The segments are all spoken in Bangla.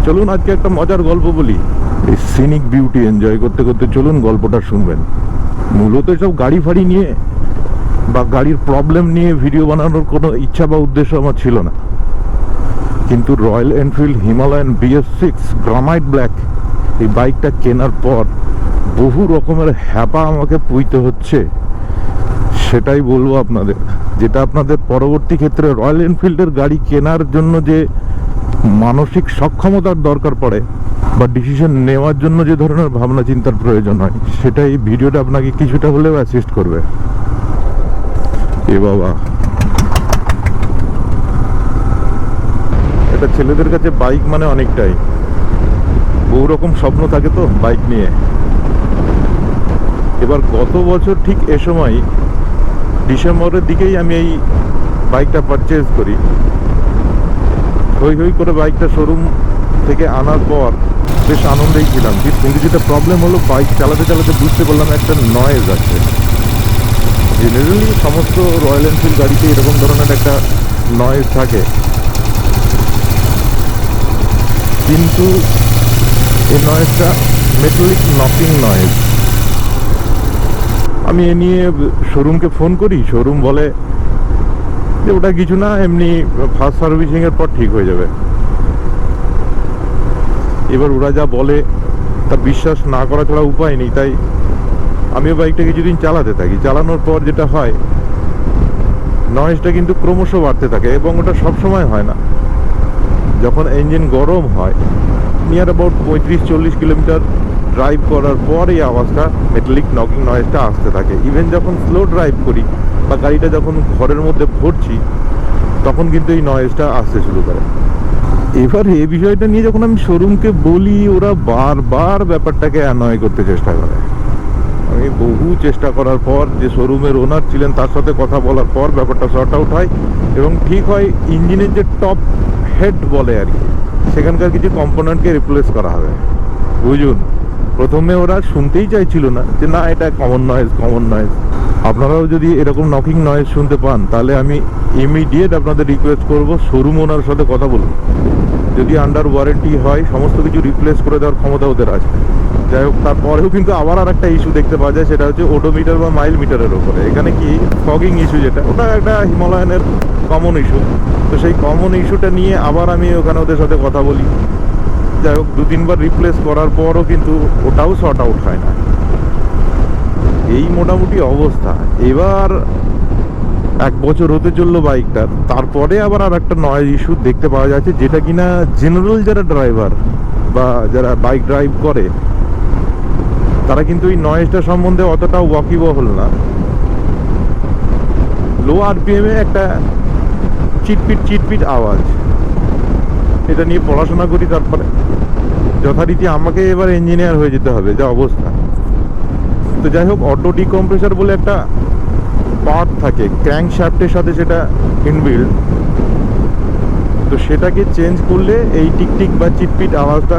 চলুন আজকে একটা মজার গল্প বলি। এই সিনিক বিউটি এনজয় করতে করতে চলুন গল্পটা শুনবেন। মূলত সব গাড়ি ফাড়ি নিয়ে বা গাড়ির প্রবলেম নিয়ে ভিডিও বানানোর কোনো ইচ্ছা বা উদ্দেশ্য আমার ছিল না, কিন্তু royal Enfield Himalayan BS6 granite black এই বাইকটা কেনার পর বহু রকমের হ্যাপা আমাকে পুইতে হচ্ছে। সেটাই বলবো আপনাদের, যেটা আপনাদের পরবর্তী ক্ষেত্রে রয়্যাল এনফিল্ডের গাড়ি কেনার জন্য যে মানসিক সক্ষমতার দরকার পড়ে বা ডিসিশন নেওয়ার জন্য যে ধরনের ভাবনা চিন্তার প্রয়োজন হয়, সেটা এই ভিডিওটা আপনাকে কিছুটা হলেও অ্যাসিস্ট করবে। এ বাবা, এটা ছেলেদের কাছে বাইক মানে অনেকটাই, বহু রকম স্বপ্ন থাকে তো বাইক নিয়ে। এবার গত বছর ঠিক এ সময় ডিসেম্বরের দিকেই আমি এই বাইকটা পারচেজ করি। হই হই করে বাইকটা শোরুম থেকে আনার পর বেশ আনন্দেই ছিলাম, কিন্তু যেটা প্রবলেম হলো বাইক চালাতে চালাতে বুঝতে পারলাম একটা নয়েজ আছে। জেনারেলি সমস্ত রয়্যাল এনফিল্ড গাড়িতে এরকম ধরনের একটা নয়েজ থাকে, কিন্তু এই নয়েজটা মেটালিক নকিং নয়েজ। আমি এ নিয়ে শোরুমকে ফোন করি, শোরুম বলে যে ওটা কিছু না, এমনি ফার্স্ট সার্ভিসিং এর পর ঠিক হয়ে যাবে। এবার ওরা যা বলে তা বিশ্বাস না করা ছাড়া উপায় নেই, তাই আমিও বাইকটা কিছুদিন চালাতে থাকি। চালানোর পর যেটা হয়, নয়েজটা কিন্তু ক্রমশ বাড়তে থাকে এবং ওটা সবসময় হয় না। যখন ইঞ্জিন গরম হয়, নিয়ার অ্যাবাউট 35-40 কিলোমিটার ড্রাইভ করার পর এই আওয়াজটা মেটালিক নকিং নয়েজটা আসতে থাকে। ইভেন যখন স্লো ড্রাইভ করি বা গাড়িটা যখন ঘরের মধ্যে ভরছি, তখন কিন্তু এই নয়েজটা আসতে শুরু করে। এবার এই বিষয়টা নিয়ে যখন আমি শোরুমকে বলি, ওরা বারবার ব্যাপারটাকে অ্যানয় করতে চেষ্টা করে। আমি বহু চেষ্টা করার পর যে শোরুমের ওনার ছিলেন তার সাথে কথা বলার পর ব্যাপারটা সর্ট আউট হয় এবং ঠিক হয় ইঞ্জিনের যে টপ হেড বলে আর কি, সেখানকার কিছু কম্পোনেন্টকে রিপ্লেস করা হবে। বুঝুন, প্রথমে ওরা শুনতেই চাইছিল না, যে না এটা কমন নয়েজ, কমন নয়েজ। আপনারাও যদি এরকম নকিং নয়েজ শুনতে পান, তাহলে আমি ইমিডিয়েট আপনাদের রিকোয়েস্ট করব শোরুম ওনার সাথে কথা বলুন। যদি আন্ডার ওয়ারেন্টি হয়, সমস্ত কিছু রিপ্লেস করে দেওয়ার ক্ষমতা ওদের আছে। যাই হোক, তারপরেও কিন্তু আবার আর একটা ইস্যু দেখতে পাওয়া যায়, সেটা হচ্ছে ওডোমিটার বা মাইল মিটারের ওপরে। এখানে কি ফগিং ইস্যু, যেটা ওটা একটা হিমালয়ানের কমন ইস্যু। তো সেই কমন ইস্যুটা নিয়ে আবার আমি ওখানে ওদের সাথে কথা বলি। যাই হোক, 2-3 বার রিপ্লেস করার পরও কিন্তু ওটাও সর্ট আউট হয় না। এই মোটামুটি অবস্থা। এবার 1 বছর হতে চললো বাইকটার, তারপরে আবার আর একটা নয়েজ ইস্যু দেখতে পাওয়া যাচ্ছে, যেটা কিনা জেনারেল যারা ড্রাইভার বা যারা বাইক ড্রাইভ করে, তারা কিন্তু এই নয়েজটা সম্বন্ধে অতটা ওয়াকিবহল না। লো আরপিএম এ একটা চিটপিট চিটপিট আওয়াজ, এটা নিয়ে পড়াশোনা করি। তারপরে যথারীতি আমাকে এবার ইঞ্জিনিয়ার হয়ে যেতে হবে, যা অবস্থা। তো যাই হোক, অটো ডিকম্প্রেসার বলে একটা পার্ট থাকে ক্র্যাঙ্ক শ্যাফটের সাথে, সেটা ইনবিল্ড। তো সেটাকে চেঞ্জ করলে এই টিকটিক বা চিটপিট আওয়াজটা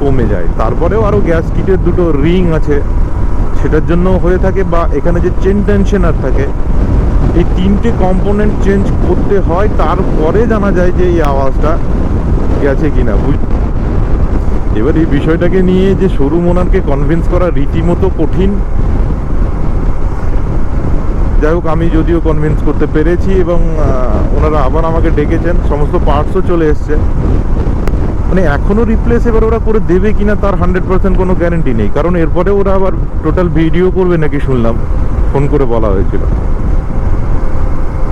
কমে যায়। তারপরেও আরও গ্যাস কিটের দুটো রিং আছে, সেটার জন্য হয়ে থাকে। বা এখানে যে চেন টেনশনার থাকে, এই 3টে কম্পোনেন্ট চেঞ্জ করতে হয়, তারপরে জানা যায় যে এই আওয়াজটা গেছে কিনা। এবার এই বিষয়টাকে নিয়ে যে শোরুম ওনারকে কনভিন্স করা রীতিমতো কঠিন। যাই হোক, আমি যদিও কনভিন্স করতে পেরেছি এবং ওনারা আবার আমাকে ডেকেছেন, সমস্ত পার্টসও চলে এসছে। মানে এখনও রিপ্লেস এবার ওরা করে দেবে কিনা তার 100% কোনো গ্যারেন্টি নেই, কারণ এরপরে ওরা আবার টোটাল ভিডিও করবে নাকি শুনলাম, ফোন করে বলা হয়েছিল।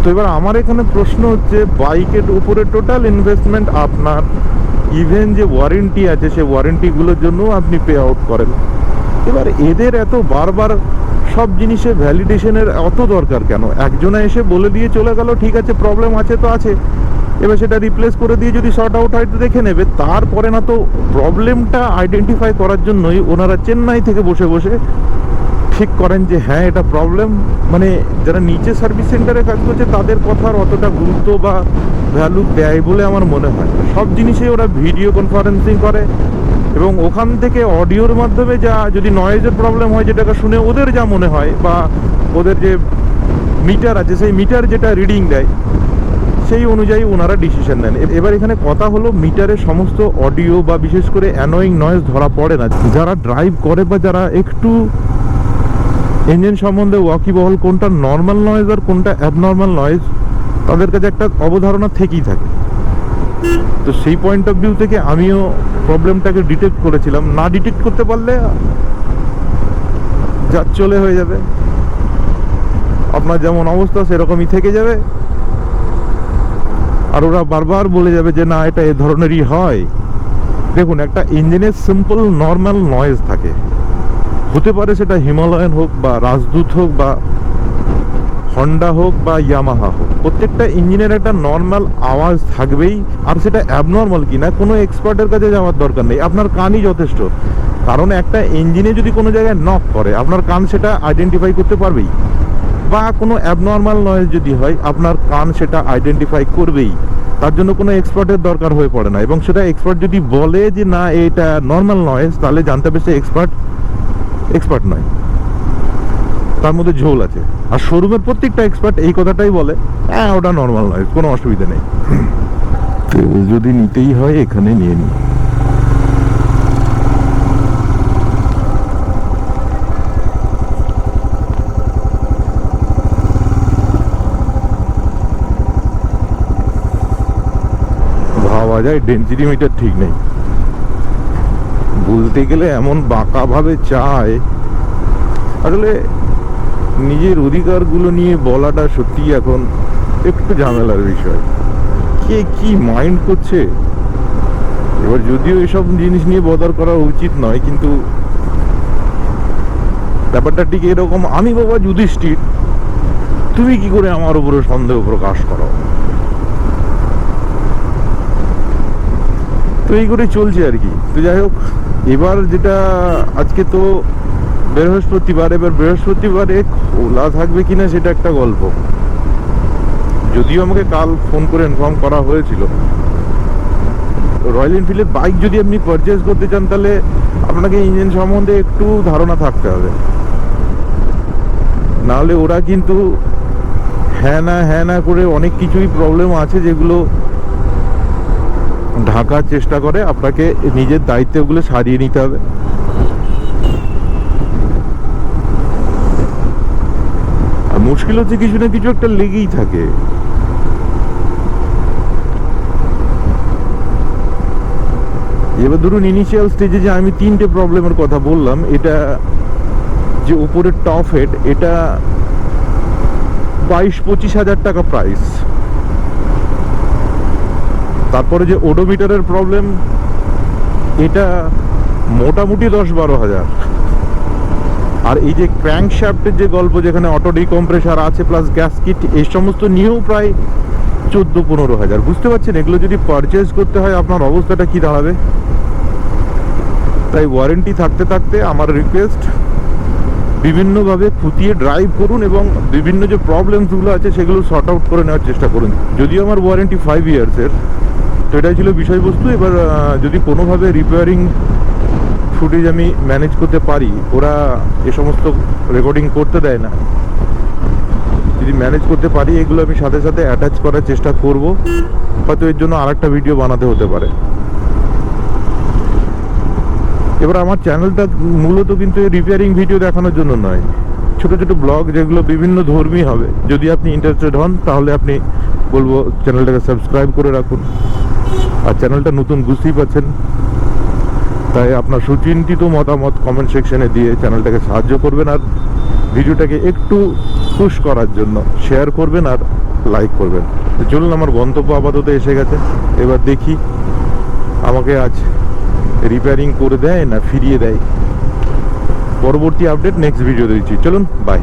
তো এবার আমার এখানে প্রশ্ন হচ্ছে, বাইকের উপরে টোটাল ইনভেস্টমেন্ট আপনার, ইভেন যে ওয়ারেন্টি আছে সে ওয়ারেন্টিগুলোর জন্য আপনি পে আউট করেন। এবার এদের এত বারবার সব জিনিসের ভ্যালিডেশনের অত দরকার কেন? একজনে এসে বলে দিয়ে চলে গেল, ঠিক আছে প্রবলেম আছে তো আছে, এবার সেটা রিপ্লেস করে দিয়ে যদি শর্ট আউট হয় তো দেখে নেবে। তারপরে না তো প্রবলেমটা আইডেন্টিফাই করার জন্যই ওনারা চেন্নাই থেকে বসে বসে ঠিক করেন যে হ্যাঁ এটা প্রবলেম। মানে যারা নিচে সার্ভিস সেন্টারে কাজ করছে তাদের কথার অতটা গুরুত্ব বা ভ্যালু দেয় বলে আমার মনে হয়। সব জিনিসে ওরা ভিডিও কনফারেন্সিং করে এবং ওখান থেকে অডিওর মাধ্যমে যা যদি নয়েজের প্রবলেম হয়, যেটাকে শুনে ওদের যা মনে হয়, বা ওদের যে মিটার আছে সেই মিটার যেটা রিডিং দেয়, সেই অনুযায়ী ওনারা ডিসিশন নেন। এবার এখানে কথা হলো মিটারে সমস্ত অডিও বা বিশেষ করে অ্যানোয়িং নয়েজ ধরা পড়ে না। যারা ড্রাইভ করে বা যারা একটু ইঞ্জিন সম্বন্ধে ওয়াকিবহল কোনটা নর্মাল নয়েজ আর কোনটা অ্যাবনর্মাল নয়েজ তাদের কাছে একটা অবধারণা থেকেই থাকে। তো সেই পয়েন্ট অফ ভিউ থেকে আমিও প্রবলেমটাকে ডিটেক্ট করেছিলাম। না ডিটেক্ট করতে পারলে যা চলে হয়ে যাবে, আপনার যেমন অবস্থা সেরকমই থেকে যাবে। আর ওরা বারবার বলে যাবে যে না এটা এ ধরনেরই হয়। দেখুন, একটা ইঞ্জিনের সিম্পল নর্মাল নয়েজ থাকে, হতে পারে সেটা হিমালয়ান হোক বা রাজদূত হোক বা হন্ডা হোক বা ইয়ামাহা হোক, প্রত্যেকটা ইঞ্জিনের একটা নর্মাল আওয়াজ থাকবেই। আর সেটা অ্যাবনর্মাল কিনা কোনো এক্সপার্টের কাছে যাওয়ার দরকার নেই, আপনার কানই যথেষ্ট। কারণ একটা ইঞ্জিনে যদি কোনো জায়গায় নক করে আপনার কান সেটা আইডেন্টিফাই করতে পারবেই, বা কোনো অ্যাবনর্মাল নয়েজ যদি হয় আপনার কান সেটা আইডেন্টিফাই করবেই। তার জন্য কোনো এক্সপার্টের দরকার হয়ে পড়ে না। এবং সেটা এক্সপার্ট যদি বলে যে না এটা নর্মাল নয়েজ, তাহলে জানতে হবে সে এক্সপার্ট নয়, তার মধ্যে ঝোল আছে। আর শোরুমের প্রত্যেকটা এক্সপার্ট এই কথাটাই বলে, হ্যাঁ ওটা নর্মাল নয়েজ, কোনো অসুবিধা নেই। যদি নিতেই হয় এখানে নিয়ে নিই। ভাবা যায় ডেনসিটি মিটার ঠিক নেই, বলতে গেলে এমন বাঁকা ভাবে চায়। আসলে নিজের অধিকারগুলো নিয়ে বলাটা সত্যি এখন একটু ঝামেলার বিষয়। কে কি মাইন্ড করছে, এবার যদিও এসব জিনিস নিয়ে বদার করা উচিত নয়, কিন্তু ব্যাপারটা ঠিক এরকম। আমি বাবা যুধিষ্ঠির, তুমি কি করে আমার উপরে সন্দেহ প্রকাশ করো? তো এই করে চলছে আর কি। তো যাই হোক, এবার যেটা আজকে তো বৃহস্পতিবার, এবার বৃহস্পতিবারে খোলা থাকবে কিনা সেটা একটা গল্প। যদিও আমাকে কাল ফোন করে ইনফর্ম করা হয়েছিল। রয়্যাল এনফিল্ডের বাইক যদি আপনি পারচেজ করতে চান তাহলে আপনাকে ইঞ্জিন সম্বন্ধে একটু ধারণা থাকতে হবে, নাহলে ওরা কিন্তু হ্যাঁ না করে অনেক কিছুই প্রবলেম আছে যেগুলো ঢাকার চেষ্টা করে। আপনাকে নিজের দায়িত্বে ওগুলো সারিয়ে নিতে হবে। আর মুশকিল হচ্ছে কিছু না কিছু একটা লেগেই থাকে। এবার ধরুন ইনিশিয়াল স্টেজে যে আমি 3টে প্রবলেমের কথা বললাম, এটা যে উপরের টপ হেড, এটা 22-25 হাজার টাকা প্রাইস। তারপরে যে ওডোমিটারের প্রবলেম, এটা মোটামুটি 10-12 হাজার। আর এই যে ক্র্যাঙ্ক শ্যাফটের যে গল্প, যেখানে অটো ডিকম্প্রেসার আছে প্লাস গ্যাস কিট, এই সমস্ত নিয়েও প্রায় 14-15 হাজার। বুঝতে পারছেন এগুলো যদি পারচেজ করতে হয় আপনার অবস্থাটা কি দাঁড়াবে। তাই ওয়ারেন্টি থাকতে থাকতে আমার রিকোয়েস্ট, বিভিন্নভাবে খুঁটিয়ে ড্রাইভ করুন এবং বিভিন্ন যে প্রবলেমসগুলো আছে সেগুলো সর্ট আউট করে নেওয়ার চেষ্টা করুন। যদিও আমার ওয়ারেন্টি 5 ইয়ার্সের, তো এটাই ছিল বিষয়বস্তু। এবার যদি কোনোভাবে রিপেয়ারিং ফুটেজ আমি ম্যানেজ করতে পারি, ওরা এ সমস্ত রেকর্ডিং করতে দেয় না, যদি ম্যানেজ করতে পারি এগুলো আমি সাথে সাথে অ্যাটাচ করার চেষ্টা করব। হয়তো এর জন্য আরেকটা ভিডিও বানাতে হতে পারে। এবার আমার চ্যানেলটা মূলত কিন্তু রিপেয়ারিং ভিডিও দেখানোর জন্য নয়, ছোট ছোট ব্লগ যেগুলো বিভিন্ন ধর্মী হবে। যদি আপনি ইন্টারেস্টেড হন তাহলে আপনি বলবো চ্যানেলটাকে সাবস্ক্রাইব করে রাখুন। আর চ্যানেলটা নতুন, বুঝতেই পারছেন, তাই আপনার সুচিন্তিত মতামত কমেন্ট সেকশনে দিয়ে চ্যানেলটাকে সাহায্য করবেন। আর ভিডিওটাকে একটু পুশ করার জন্য শেয়ার করবেন আর লাইক করবেন। তো চলুন, আমার গন্তব্য আপাতত এসে গেছে। এবার দেখি আমাকে আজ রিপেয়ারিং করে দেয় না ফিরিয়ে দেয়। পরবর্তী আপডেট নেক্সট ভিডিও দিচ্ছি। চলুন, বাই।